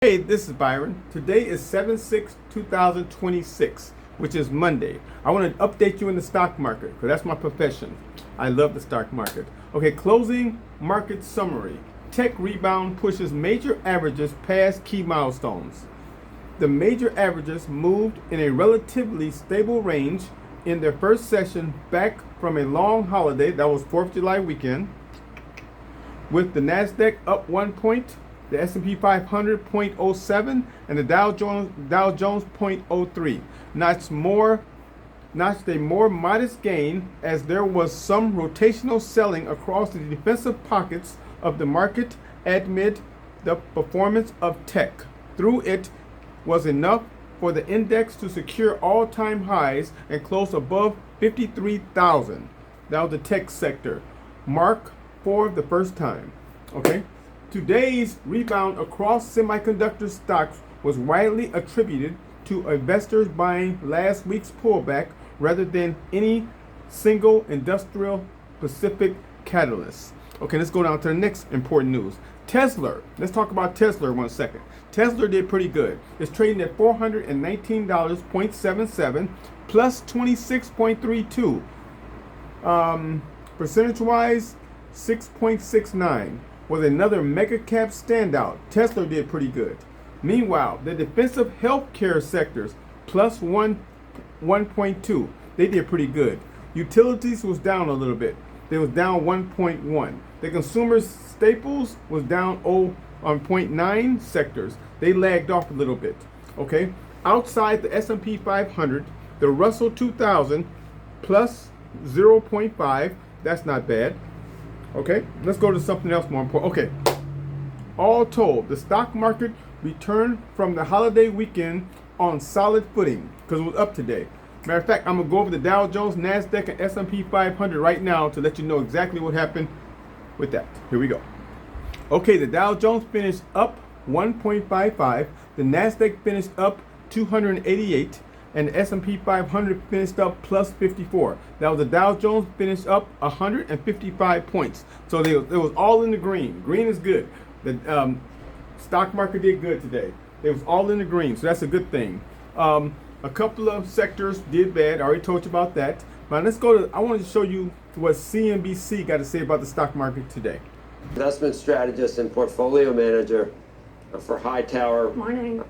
Hey, this is Byron. Today is 7/6/2026, which is Monday. I want to update you in the stock market because that's my profession. I love the stock market. Okay, closing market summary. Tech rebound pushes major averages past key milestones. The major averages moved in a relatively stable range in their first session back from a long holiday, that was 4th of July weekend, with the Nasdaq up 1 point, the S&P 500 0.07, and the Dow Jones 0.03. Notched a more modest gain as there was some rotational selling across the defensive pockets of the market amid the performance of tech. Through it was enough for the index to secure all-time highs and close above 53,000. That was the tech sector, mark for the first time. Okay. Today's rebound across semiconductor stocks was widely attributed to investors buying last week's pullback rather than any single industrial specific catalyst. Okay, let's go down to the next important news. Tesla. Let's talk about Tesla 1 second. Tesla did pretty good. It's trading at $419.77 plus 26.32. Percentage-wise, 6.69. Was another mega cap standout. Tesla did pretty good. Meanwhile, the defensive healthcare sectors plus 1.2. They did pretty good. Utilities was down a little bit. They was down 1.1. The consumer staples was down 0.9 sectors. They lagged off a little bit. Okay. Outside the S&P 500, the Russell 2000 plus 0.5. That's not bad. Okay, let's go to something else more important. Okay, all told, the stock market returned from the holiday weekend on solid footing because it was up today. Matter of fact, I'm gonna go over the Dow Jones, Nasdaq, and S&P 500 right now to let you know exactly what happened with that. Here we go. Okay, the Dow Jones finished up 1.55. The Nasdaq finished up 288. And the S&P 500 finished up plus 54. That was the Dow Jones finished up 155 points. So it was all in the green. Green is good. The stock market did good today. It was all in the green, so that's a good thing. A couple of sectors did bad. I already told you about that. Now let's go to, I wanted to show you what CNBC got to say about the stock market today. Investment strategist and portfolio manager for Hightower. Morning.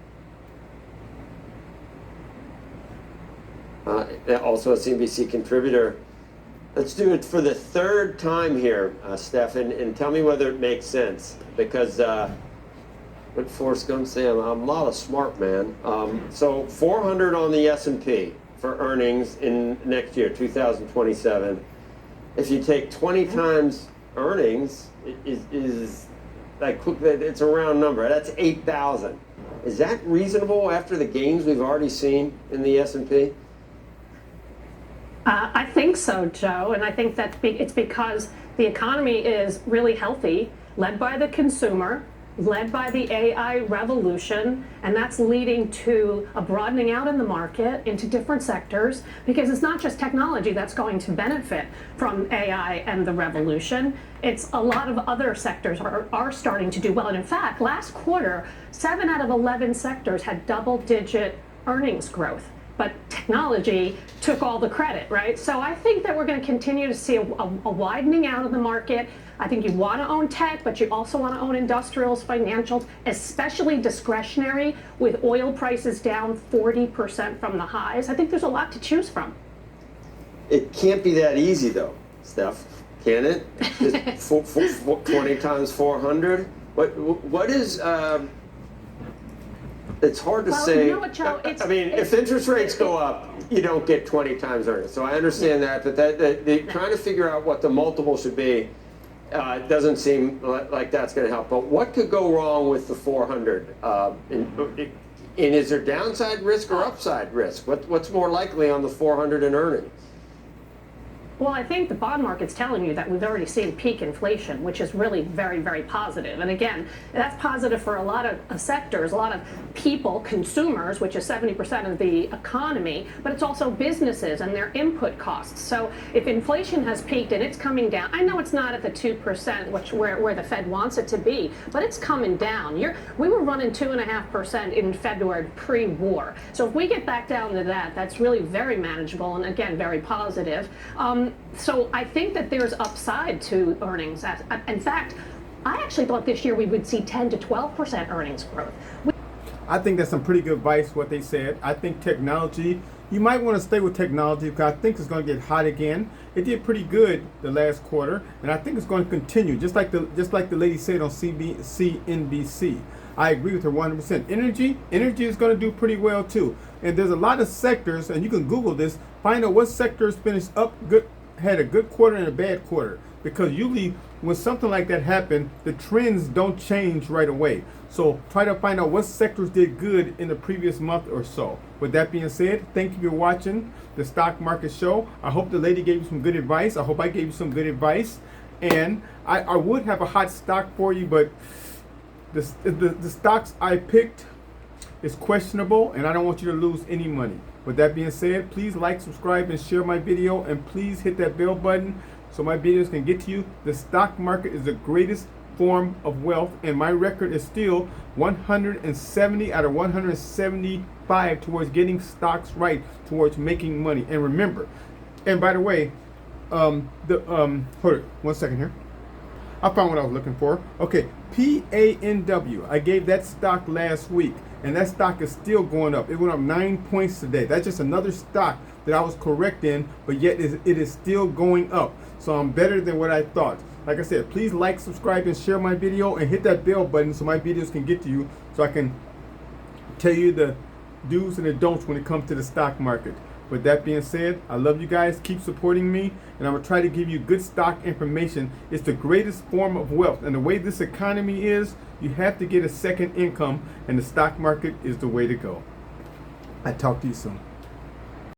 Also a CNBC contributor. Let's do it for the third time here, Stefan, and tell me whether it makes sense. Because what Forrest Gump say, I'm not a smart man. So 400 on the S&P for earnings in next year, 2027. If you take 20 times earnings, is like it's a round number. That's 8,000. Is that reasonable after the gains we've already seen in the S&P? I think so, Joe, and I think that it's because the economy is really healthy, led by the consumer, led by the AI revolution, and that's leading to a broadening out in the market into different sectors, because it's not just technology that's going to benefit from AI and the revolution. It's a lot of other sectors are starting to do well. And in fact, last quarter, 7 out of 11 sectors had double-digit earnings growth. But technology took all the credit, right? So I think that we're going to continue to see a widening out of the market. I think you want to own tech, but you also want to own industrials, financials, especially discretionary, with oil prices down 40% from the highs. I think there's a lot to choose from. It can't be that easy, though, Steph. Can it? 20 times 400? What is... It's hard to say. You know what, Joe? If interest rates go up, you don't get 20 times earnings. So I understand that, but trying to figure out what the multiple should be doesn't seem like that's going to help. But what could go wrong with the 400? And is there downside risk or upside risk? What's more likely on the 400 in earnings? Well, I think the bond market's telling you that we've already seen peak inflation, which is really very, very positive. And again, that's positive for a lot of sectors, a lot of people, consumers, which is 70% of the economy, but it's also businesses and their input costs. So if inflation has peaked and it's coming down, I know it's not at the 2%, where the Fed wants it to be, but it's coming down. We were running 2.5% in February pre-war. So if we get back down to that, that's really very manageable and again, very positive. So I think that there's upside to earnings. In fact, I actually thought this year we would see 10 to 12% earnings growth. I think that's some pretty good advice, what they said. I think technology, you might want to stay with technology because I think it's going to get hot again. It did pretty good the last quarter, and I think it's going to continue, just like the lady said on CNBC. I agree with her 100%. Energy is going to do pretty well too. And there's a lot of sectors, and you can Google this, find out what sectors finished up good, had a good quarter and a bad quarter. Because usually when something like that happens, the trends don't change right away. So try to find out what sectors did good in the previous month or so. With that being said, thank you for watching the Stock Market Show. I hope the lady gave you some good advice. I hope I gave you some good advice. And I would have a hot stock for you, but the stocks I picked is questionable, and I don't want you to lose any money. With that being said, please like, subscribe, and share my video, and please hit that bell button so my videos can get to you. The stock market is the greatest form of wealth, and my record is still 170 out of 175 towards getting stocks right, towards making money. And remember, and by the way, hold it 1 second here. I found what I was looking for. Okay, PANW. I gave that stock last week, and that stock is still going up. It went up 9 points today. That's just another stock that I was correct in, but yet it is still going up. So I'm better than what I thought. Like I said, please like, subscribe, and share my video, and hit that bell button so my videos can get to you, so I can tell you the do's and the don'ts when it comes to the stock market. With that being said, I love you guys. Keep supporting me, and I'm going to try to give you good stock information. It's the greatest form of wealth, and the way this economy is, you have to get a second income, and the stock market is the way to go. I talk to you soon.